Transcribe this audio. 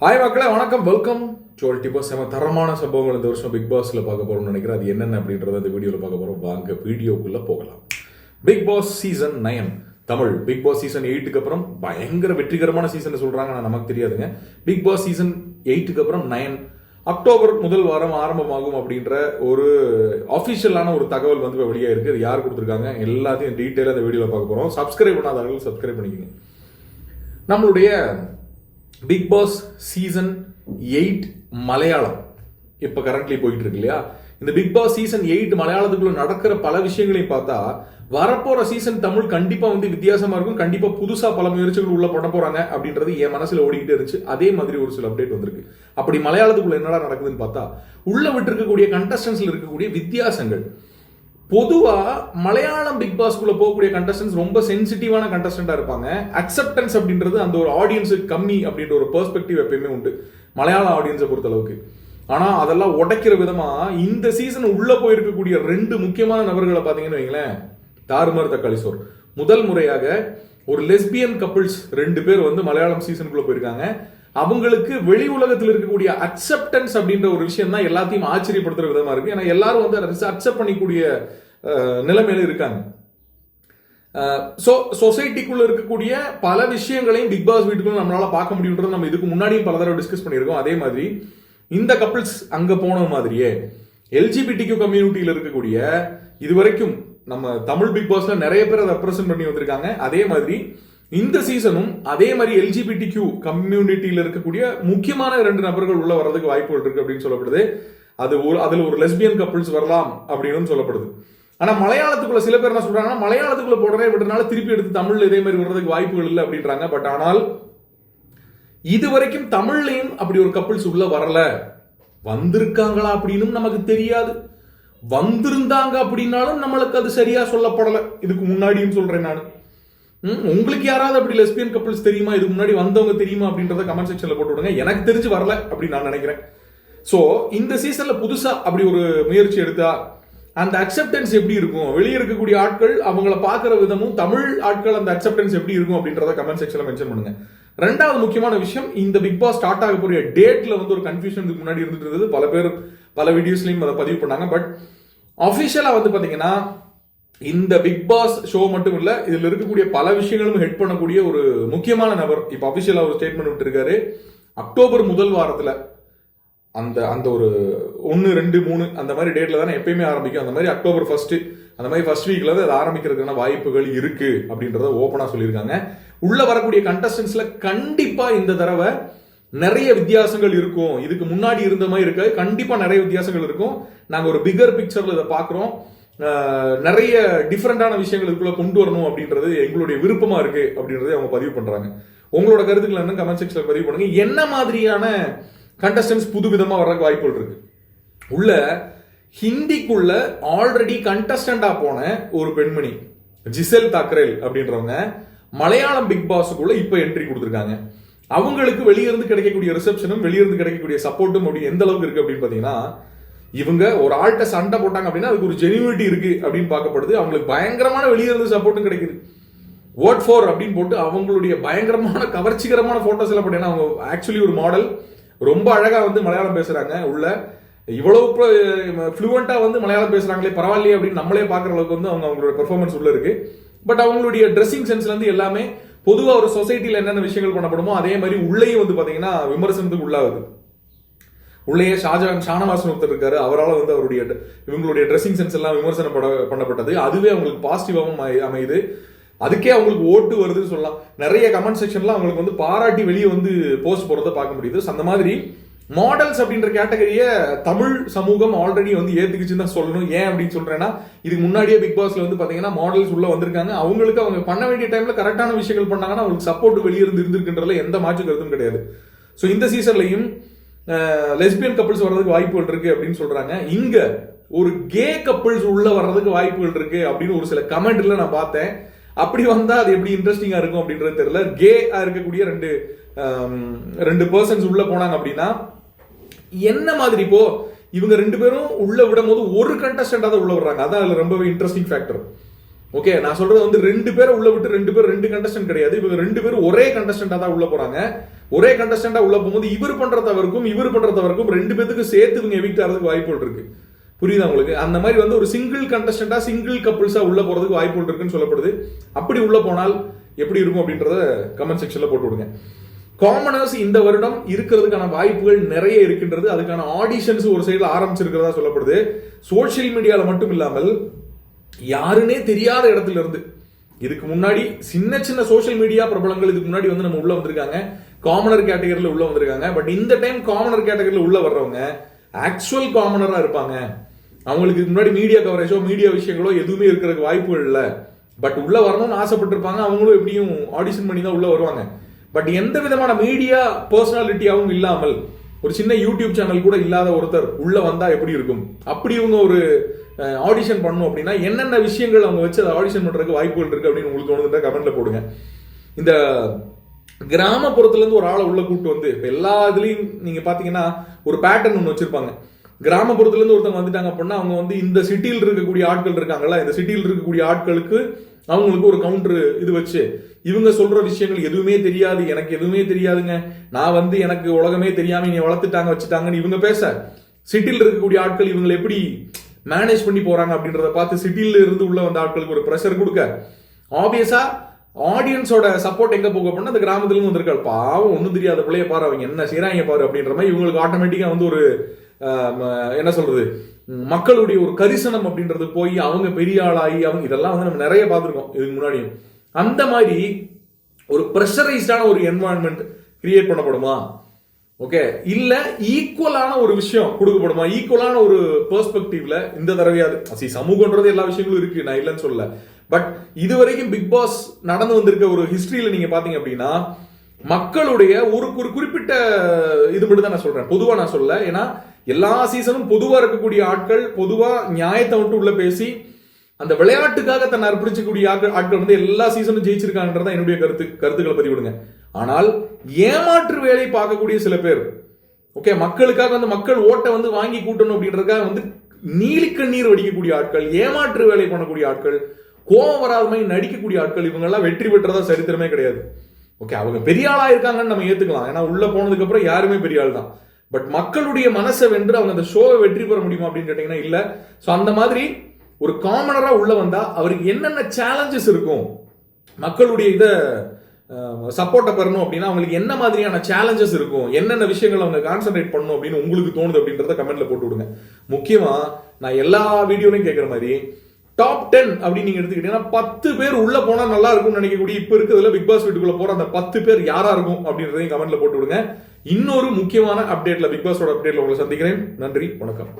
Hi மக்களே, வணக்கம். Welcome to அல்டிபாஸ். நம்ம தரமான சம்பவங்கள் இந்த வருஷம் பிக் பாஸ்ல பார்க்க போறோம்னு நினைக்கிறேன். அது என்னென்ன அப்படின்றத இந்த வீடியோவில் பார்க்க போறோம். வாங்க வீடியோக்குள்ள போகலாம். Bigg Boss season 9 Tamil. Bigg Boss season 8க்கு அப்புறம் பயங்கர வெற்றிகரமான சீசன் சொல்றாங்க, ஆனால் நமக்கு தெரியாதுங்க. பிக் பாஸ் சீசன் 8க்கு அப்புறம் 9 அக்டோபர் முதல் வாரம் ஆரம்பமாகும் அப்படின்ற ஒரு ஆஃபிஷியலான ஒரு தகவல் வந்து வெளியாக இருக்கு. அது யார் கொடுத்துருக்காங்க எல்லாத்தையும் டீட்டெயிலாக இந்த வீடியோவில் பார்க்க போறோம். சப்ஸ்கிரைப் பண்ணாதவர்கள் சப்ஸ்கிரைப் பண்ணிக்கோங்க. நம்மளுடைய பிக் பாஸ் சீசன் 8 மலையாளம் இப்போ கரண்ட்லி போயிட்டு இருக்கு இல்லையா? இந்த பிக் பாஸ் சீசன் 8 மலையாளத்துக்குள்ள நடக்கிற பல விஷயங்களையும் பார்த்தா வரப்போற சீசன் தமிழ் கண்டிப்பா வந்து வித்தியாசமா இருக்கும். கண்டிப்பா புதுசா பல முயற்சிகள் உள்ள பண்ண போறாங்க அப்படின்றது என் மனசுல ஓடிக்கிட்டே இருந்துச்சு. அதே மாதிரி ஒரு சில அப்டேட் வந்திருக்கு. அப்படி மலையாளத்துக்குள்ள என்னடா நடக்குதுன்னு பார்த்தா உள்ள விட்டு இருக்கக்கூடிய கண்டஸ்டன்ஸ்ல இருக்கக்கூடிய வித்தியாசங்கள். பொதுவா மலையாளம் பிக் பாஸ்குள்ள போகக்கூடிய கண்டஸ்டன்ஸ் ரொம்ப சென்சிட்டிவான கண்டஸ்டன்டா இருப்பாங்க. அக்செப்டன்ஸ் அப்படின்றது அந்த ஒரு ஆடியன்ஸுக்கு கம்மி அப்படின்ற ஒரு பெர்ஸ்பெக்டிவ் எப்பயுமே உண்டு மலையாள ஆடியன்ஸை பொறுத்த அளவுக்கு. ஆனா அதெல்லாம் உடைக்கிற விதமா இந்த சீசன் உள்ள போயிருக்கக்கூடிய 2 முக்கியமான நபர்களை பாத்தீங்கன்னு வைங்களேன், தாறுமாறு தக்காளி சோர். முதல் முறையாக ஒரு லெஸ்பியன் கப்பிள்ஸ் 2 பேர் வந்து மலையாளம் சீசனுக்குள்ள போயிருக்காங்க. அவங்களுக்கு வெளி உலகத்தில் இருக்கக்கூடிய அக்செப்டன்ஸ் அப்படின்ற ஒரு விஷயம் தான் எல்லாத்தையும் ஆச்சரியப்படுத்துற விதமா இருக்கு. ஏன்னா எல்லாரும் வந்து அக்செப்ட் பண்ணிக்கூடிய நிலைமையில இருக்காங்க. சொசைட்டிக்குள்ள இருக்கக்கூடிய பல விஷயங்களையும் பிக் பாஸ் வீட்டுக்குள்ள நம்மளால பார்க்க முடியும்ன்றது நம்ம இதுக்கு முன்னாடியும் பல தடவை டிஸ்கஸ் பண்ணியிருக்கோம். அதே மாதிரி இந்த கப்பிள்ஸ் அங்க போன மாதிரியே எல்ஜிபிடிக்யூ கம்யூனிட்டியில இருக்கக்கூடிய இதுவரைக்கும் நம்ம தமிழ் பிக் பாஸ்ல நிறைய பேர் அதை ரெப்ரசென்ட் பண்ணி வந்திருக்காங்க. அதே மாதிரி இந்த சீசனும் அதே மாதிரி எல்ஜிபிடிக்யூ கம்யூனிட்டியில இருக்கக்கூடிய முக்கியமான 2 நபர்கள் உள்ள வர்றதுக்கு வாய்ப்புகள் இருக்கு அப்படின்னு சொல்லப்படுது. அதுல ஒரு லெஸ்பியன் கப்பிள்ஸ் வரலாம் அப்படின்னு சொல்லப்படுது. ஆனா மலையாளத்துக்குள்ள சில பேர் என்ன சொல்றாங்கன்னா, மலையாளத்துக்குள்ள போடவே விடுறதுனால திருப்பி எடுத்து தமிழ்ல இதே மாதிரி வர்றதுக்கு வாய்ப்புகள் இல்லை அப்படின்றாங்க. பட் ஆனால் இது வரைக்கும் தமிழ்லையும் அப்படி ஒரு கப்பிள்ஸ் உள்ள வரல. வந்திருக்காங்களா அப்படின்னு நமக்கு தெரியாது. வந்திருந்தாங்க அப்படின்னாலும் நம்மளுக்கு அது சரியா சொல்லப்படல. இதுக்கு முன்னாடியும் சொல்றேன் நான். உங்களுக்கு யாராவது அப்படி லெஸ்பியன் கப்பிள்ஸ் தெரியுமா, இதுக்கு முன்னாடி வந்தவங்க தெரியுமா அப்படின்றத கமெண்ட் செக்ஷன்ல போட்டு விடுங்க. எனக்கு தெரிஞ்சு வரல அப்படின்னு நான் நினைக்கிறேன். சோ இந்த சீசன்ல புதுசா அப்படி ஒரு முயற்சி எடுத்தா அந்த அக்செப்டன்ஸ் எப்படி இருக்கும், வெளியே இருக்கக்கூடிய ஆட்கள் அவங்கள பாக்குற விதமும் தமிழ் ஆட்கள் அந்த அக்செப்டன்ஸ் எப்படி இருக்கும் அப்படின்றத கமெண்ட் செக்ஷன்ல மென்ஷன் பண்ணுங்க. ரெண்டாவது முக்கியமான விஷயம், இந்த பிக் பாஸ் ஸ்டார்ட் ஆக போற டேட்ல வந்து ஒரு கன்ஃபியூஷன் முன்னாடி இருந்துட்டு இருந்தது. பல பேர் பல வீடியோஸ்லயும் அதை பதிவு பண்ணாங்க. பட் ஆஃபிஷியலா வந்து பாத்தீங்கன்னா இந்த பிக் பாஸ் ஷோ மட்டும் இல்ல, இதுல இருக்கக்கூடிய பல விஷயங்களும் ஹெட் பண்ணக்கூடிய ஒரு முக்கியமான நபர் இப்ப அபிஷியலா ஒரு ஸ்டேட்மெண்ட் விட்டுருக்காரு. அக்டோபர் முதல் வாரத்துல அந்த ஒரு 1, 2, 3 அந்த மாதிரி டேட்ல தானே எப்பயுமே ஆரம்பிக்கும். அந்த மாதிரி அக்டோபர் 1 அந்த மாதிரி ஃபர்ஸ்ட் வீக்ல அது ஆரம்பிக்கிறதுக்கான வாய்ப்புகள் இருக்கு அப்படின்றத ஓப்பனா சொல்லியிருக்காங்க. உள்ள வரக்கூடிய கண்டஸ்டன்ஸ்ல கண்டிப்பா இந்த தடவை நிறைய வித்தியாசங்கள் இருக்கும். இதுக்கு முன்னாடி இருந்த மாதிரி இருக்காது. கண்டிப்பா நிறைய வித்தியாசங்கள் இருக்கும். நாங்க ஒரு பிகர் பிக்சர்ல இதை பாக்குறோம். நிறைய டிஃபரெண்டான விஷயங்கள் இதுக்குள்ள கொண்டு வரணும் அப்படின்றது எங்களுடைய விருப்பமா இருக்கு அப்படின்றத அவங்க பதிவு பண்றாங்க. உங்களோட கருத்துக்கள் என்ன கமெண்ட் செக்ஷன்ல பதிவு பண்ணுங்க. என்ன மாதிரியான கண்டஸ்டன்ஸ் புது விதமா வர்றதுக்கு வாய்ப்புகள் இருக்கு? உள்ள ஹிந்திக்குள்ள ஆல்ரெடி கண்டஸ்டண்டா போன ஒரு பெண்மணி ஜிசெல் தாக்கரேல் அப்படின்றவங்க மலையாளம் பிக் பாஸுக்குள்ள இப்ப என்ட்ரி கொடுத்திருக்காங்க. அவங்களுக்கு வெளியிருந்து கிடைக்கக்கூடிய ரிசப்ஷனும் வெளியிருந்து கிடைக்கக்கூடிய சப்போர்ட்டும் அப்படி எந்த அளவுக்கு இருக்கு அப்படின்னு பாத்தீங்கன்னா, இவங்க ஒரு ஆள்கிட்ட சண்டை போட்டாங்க அப்படின்னா அதுக்கு ஒரு ஜெனியூனிட்டி இருக்கு அப்படின்னு பார்க்கப்படுது. அவங்களுக்கு பயங்கரமான வெளியிருந்து சப்போர்ட்டும் கிடைக்குது. வோட் ஃபார் அப்படின்னு போட்டு அவங்களுடைய பயங்கரமான கவர்ச்சிகரமான போட்டோஸ் எல்லாம் போட்டீங்கன்னா, அவங்க ஆக்சுவலி ஒரு மாடல், ரொம்ப அழகா வந்து மலையாளம் பேசுறாங்க. உள்ள இவ்வளவு ஃப்ளூவெண்டா வந்து மலையாளம் பேசுறாங்களே பரவாயில்லையே அப்படின்னு நம்மளே பாக்குற அளவுக்கு வந்து அவங்களோட பெர்ஃபார்மன்ஸ் உள்ள இருக்கு. பட் அவங்களுடைய ட்ரெஸ்ஸிங் சென்ஸ்ல இருந்து எல்லாமே பொதுவா ஒரு சொசைட்டில என்னென்ன விஷயங்கள் பண்ணப்படுமோ அதே மாதிரி உள்ளேயும் வந்து பாத்தீங்கன்னா விமர்சனத்துக்கு உள்ளாகுது. உள்ளேயே ஷானவாசன் ஒருத்தர் இருக்காரு. அவரால் வந்து அவருடைய இவங்களுடைய ட்ரெஸ்ஸிங் சென்ஸ் எல்லாம் விமர்சனம் பண்ணப்பட்டது. அதுவே அவங்களுக்கு பாசிட்டிவாகவும் அமையுது. அதுக்கே அவங்களுக்கு ஓட்டு வருதுன்னு சொல்லலாம். நிறைய கமெண்ட் செக்ஷன்ல அவங்களுக்கு வந்து பாராட்டி வெளியே வந்து போஸ்ட் போறதை பார்க்க முடியுது. அந்த மாதிரி மாடல்ஸ் அப்படின்ற கேட்டகரிய தமிழ் சமூகம் ஆல்ரெடி வந்து ஏத்துக்குச்சுன்னு தான் சொல்லணும். ஏன் அப்படின்னு சொல்றேன்னா, இதுக்கு முன்னாடியே பிக் பாஸ்ல வந்து பாத்தீங்கன்னா மாடல்ஸ் உள்ள வந்திருக்காங்க. அவங்களுக்கு அவங்க பண்ண வேண்டிய டைம்ல கரெக்டான விஷயங்கள் பண்ணாங்கன்னா அவங்களுக்கு சப்போர்ட் வெளியே இருந்து இருந்திருக்குன்றதுல எந்த மாற்று கருத்தும் கிடையாது. ஸோ இந்த சீசன்லையும் லெஸ்பியன் கப்பிள்ஸ் வர்றதுக்கு வாய்ப்புகள் இருக்கு அப்படின்னு சொல்றாங்க. இங்க ஒரு கே கப்பிள்ஸ் உள்ள வர்றதுக்கு வாய்ப்புகள் இருக்கு அப்படின்னு ஒரு சில கமெண்ட்ல நான் பார்த்தேன். அப்படி வந்தா அது எப்படி இன்ட்ரெஸ்டிங்கா இருக்கும் அப்படின்றது தெரியல. கே இருக்கக்கூடிய ரெண்டு பர்சன்ஸ் உள்ள போனாங்க அப்படின்னா என்ன மாதிரி இப்போ இவங்க 2 பேரும் உள்ள விடும் போது ஒரு கண்டஸ்டன்டா தான் உள்ள விடுறாங்க. அதான் அதுல ரொம்பவே இன்ட்ரெஸ்டிங் ஃபேக்டர். ஓகே, நான் சொல்றது வந்து 2 பேரை உள்ள விட்டு 2 பேர் 2 கண்டஸ்டன்ட் கிடையாது. இவங்க 2 பேரும் ஒரே கண்டஸ்டன்டா தான் உள்ள போறாங்க. ஒரே கண்டஸ்டண்டா உள்ள போகும்போது இவர் பண்ற தவறுக்கும் ரெண்டு பேத்துக்கு சேர்த்து இவங்க எவிக்ட் ஆகிறதுக்கு வாய்ப்புகள் இருக்கு. புரியுதா உங்களுக்கு? அந்த மாதிரி வந்து ஒரு சிங்கிள் கண்டஸ்டண்டா சிங்கிள் கப்புள்ஸா உள்ள போறதுக்கு வாய்ப்புகள் இருக்குன்னு சொல்லப்படுது. அப்படி உள்ள போனால் எப்படி இருக்கும் அப்படின்றத கமெண்ட் செக்ஷன்ல போட்டு விடுங்க. காமனர்ஸ் இந்த வருடம் இருக்கிறதுக்கான வாய்ப்புகள் நிறைய இருக்கின்றது. அதுக்கான ஆடிஷன்ஸ் ஒரு சைடில் ஆரம்பிச்சிருக்கிறதா சொல்லப்படுது. சோசியல் மீடியால மட்டும் இல்லாமல் யாருன்னே தெரியாத இடத்துல இருந்து இதுக்கு முன்னாடி சின்ன சின்ன சோசியல் மீடியா பிரபலங்கள் இதுக்கு முன்னாடி வந்து நம்ம உள்ள வந்திருக்காங்க, காமனர் கேட்டகரியில உள்ள வந்திருக்காங்க. பட் இந்த டைம் காமனர் கேட்டகரியில உள்ள வர்றவங்க ஆக்சுவல் காமனரா இருப்பாங்க. அவங்களுக்கு முன்னாடி மீடியா கவரேஜோ மீடியா விஷயங்களோ எதுவுமே இருக்கிறதுக்கு வாய்ப்புகள் இல்லை. பட் உள்ள வரணும்னு ஆசைப்பட்டிருப்பாங்க. அவங்களும் எப்படியும் ஆடிஷன் பண்ணி தான் உள்ள வருவாங்க. பட் எந்த விதமான மீடியா பர்சனாலிட்டியாவும் இல்லாமல் ஒரு சின்ன யூடியூப் சேனல் கூட இல்லாத ஒருத்தர் உள்ள வந்தா எப்படி இருக்கும்? அப்படி இவங்க ஒரு ஆடிஷன் பண்ணணும் அப்படின்னா என்னென்ன விஷயங்கள் அவங்க வச்சு அதை ஆடிஷன் பண்றதுக்கு வாய்ப்புகள் இருக்கு அப்படின்னு உங்களுக்கு தோணுதுன்னா கமெண்ட்ல போடுங்க. இந்த கிராமப்புறத்துல இருந்து ஒரு ஆளை உள்ள கூட்டு வந்து இப்ப எல்லா இதுலயும் நீங்க பாத்தீங்கன்னா ஒரு பேட்டர்ன் ஒன்று வச்சிருப்பாங்க. கிராமப்புறத்துல இருந்து ஒருத்தவங்க வந்துட்டாங்க அப்படின்னா அவங்க வந்து இந்த சிட்டியில் இருக்கக்கூடிய ஆட்கள் இருக்காங்கல்ல, இந்த சிட்டியில் இருக்கக்கூடிய ஆட்களுக்கு அவங்களுக்கு ஒரு கவுண்டர் இது வச்சு இவங்க சொல்ற விஷயங்கள் எதுவுமே தெரியாது, எனக்கு எதுவுமே தெரியாதுங்க, நான் வந்து எனக்கு உலகமே தெரியாம நீங்க வளர்த்துட்டாங்க வச்சுட்டாங்கன்னு இவங்க பேச, சிட்டியில் இருக்கக்கூடிய ஆட்கள் இவங்களை எப்படி மேனேஜ் பண்ணி போறாங்க அப்படின்றத பார்த்து சிட்டியில இருந்து உள்ள வந்த ஆட்களுக்கு ஒரு ப்ரெஷர் கொடுக்க, ஆப்வியஸா ஆடியன்ஸோட சப்போர்ட் எங்க போக அப்படின்னா அந்த கிராமத்துல இருந்து வந்திருக்காள், பாவம் ஒன்னும் தெரியாத பிள்ளைய பாரு, அவங்க என்ன செய்யறாங்க பாரு அப்படின்ற மாதிரி இவங்களுக்கு ஆட்டோமேட்டிக்கா வந்து ஒரு என்ன சொல்றது மக்களுடைய ஒரு கரிசனம் அப்படின்றது போய் அவங்க பெரிய ஆளாகி அவங்க இதெல்லாம் வந்து நம்ம நிறைய பார்த்துருக்கோம் இதுக்கு முன்னாடியும். அந்த மாதிரி ஒரு ப்ரெஷரைஸ்டான ஒரு என்வாயன்மெண்ட் கிரியேட் பண்ணப்படுமா? ஓகே, இல்ல ஈக்குவலான ஒரு விஷயம் கொடுக்கப்படுமா? ஈக்குவலான ஒரு பெர்ஸ்பெக்டிவ்ல இந்த தடவையாவது சமூகன்றது எல்லா விஷயங்களும் இருக்கு, நான் இல்லைன்னு சொல்லல. பட் இதுவரைக்கும் பிக் பாஸ் நடந்து வந்திருக்க ஒரு ஹிஸ்டரியில நீங்க பாத்தீங்க அப்படின்னா மக்களுடைய ஒரு குறிப்பிட்ட இது மட்டும் தான் நான் சொல்றேன், பொதுவா நான் சொல்ல. ஏன்னா எல்லா சீசனும் பொதுவா இருக்கக்கூடிய ஆட்கள் பொதுவா நியாயத்தை விட்டு உள்ள பேசி அந்த விளையாட்டுக்காக தன்னை அர்ப்பணிச்சக்கூடிய ஆட்கள் வந்து எல்லா சீசனும் ஜெயிச்சிருக்காங்கன்றதான் என்னுடைய கருத்துக்களை பதிவிடுங்க. ஆனால் ஏமாற்று வேலை பார்க்கக்கூடிய சில பேர், ஓகே, மக்களுக்காக வந்து மக்கள் ஓட்டை வந்து வாங்கி கூட்டணும் அப்படின்றதுக்காக வந்து நீலிக்கண்ணீர் வடிக்கக்கூடிய ஆட்கள், ஏமாற்று வேலை பண்ணக்கூடிய ஆட்கள், கோபம் வராத மாதிரி நடிக்கக்கூடிய ஆட்கள், இவங்க எல்லாம் வெற்றி பெற்றதா சரித்திரமே கிடையாது. ஓகே, அவங்க பெரிய ஆளா இருக்காங்கன்னு நம்ம ஏத்துக்கலாம், ஏன்னா உள்ள போனதுக்கு அப்புறம் யாருமே பெரிய ஆள் தான். பட் மக்களுடைய மனசை வென்று அவங்க அந்த ஷோவை வெற்றி பெற முடியுமா அப்படின்னு கேட்டீங்கன்னா இல்ல. சோ அந்த மாதிரி ஒரு காமனரா உள்ள வந்தா அவருக்கு என்னென்ன சேலஞ்சஸ் இருக்கும், மக்களுடைய இதை சப்போர்ட்டை பெறணும் அப்படின்னா அவங்களுக்கு என்ன மாதிரியான சேலஞ்சஸ் இருக்கும், என்னென்ன விஷயங்கள் அவங்க கான்சென்ட்ரேட் பண்ணணும் அப்படின்னு உங்களுக்கு தோணுது அப்படின்றத கமெண்ட்ல போட்டு விடுங்க. முக்கியமா நான் எல்லா வீடியோலையும் கேட்குற மாதிரி டாப் 10 அப்படின்னு நீங்க எடுத்துக்கிட்டீங்கன்னா 10 பேர் உள்ள போனா நல்லா இருக்கும்னு நினைக்கக்கூடிய இப்ப இருக்கிறதுல பிக் பாஸ் வீட்டுக்குள்ள போற அந்த 10 பேர் யாரா இருக்கும் அப்படின்றதையும் கமெண்ட்ல போட்டு விடுங்க. இன்னொரு முக்கியமான அப்டேட்ல பிக் பாஸோட அப்டேட்ல உங்களை சந்திக்கிறேன். நன்றி, வணக்கம்.